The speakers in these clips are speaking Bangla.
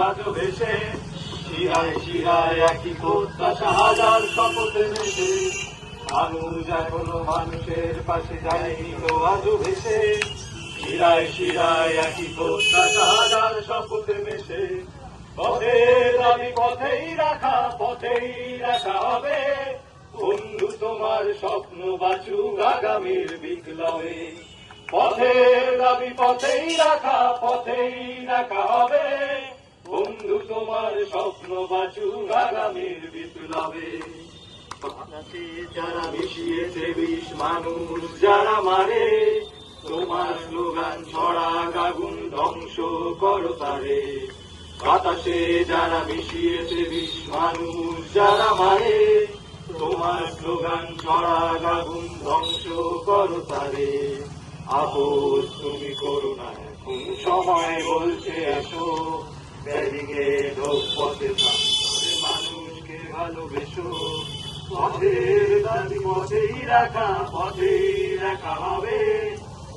আজ ভেসে, শিরায় শিরায় একই প্রত্যাশা হাজার শপথে মেশে। মানুষ এখনো মানুষের পাশে যায়নি তো আজ ভেসে, শিরায় শিরায় একই প্রত্যাশা হাজার শপথে মেশে। পথের দাবি পথেই রাখা হবে, বন্ধু তোমার স্বপ্ন বাঁচুক আগামীর বিপ্লবে। পথের দাবি পথেই রাখা হবে, বন্ধু তোমার স্বপ্ন বাঁচুক আগামীর বিপ্লবে। যারা মিশিয়েছে বিষ, মানুষ যারা মারে, তোমার স্লোগান ছড়া আগুন ধ্বংস করো তারে। বাতাসে যারা মিশিয়েছে বিষ, মানুষ যারা মারে, তোমার স্লোগান ছড়া আগুন ধ্বংস করো তারে। আপোষ তুমি করো না, এখন সময় বলছে আসো, ব্যারিকেড হোক পথে সামনে, মানুষকে ভালোবেসো। পথের দাবি পথেই রাখা হবে,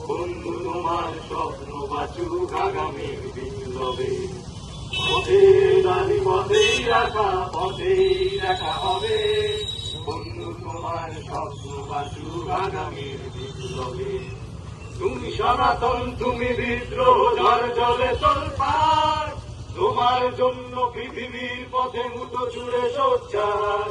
বন্ধু তোমার স্বপ্ন বাঁচুক আগামীর বিপ্লবে। পথের দাবি পথেই রাখা হবে, বন্ধু তোমার স্বপ্ন বাঁচুক আগামীর বিপ্লবে। তুমি সনাতন, তুমি বিদ্রোহ, ঝড় জলে তোলপাড়, তোমার জন্য পৃথিবীর পথে মুঠো ছুড়ে সোচ্চার।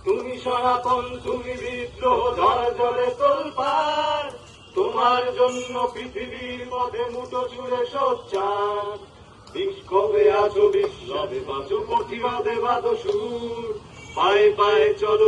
তুমি সনাতন, তুমি বিদ্রোহ, ঝড় জলে তোলপাড়, তোমার জন্য পৃথিবীর পথে মুঠো ছুড়ে সোচ্চার। বিক্ষোভে আছো, বিপ্লবে বাঁচো, প্রতিবাদে বাঁধো সুর, পায়ে পায়ে চলো।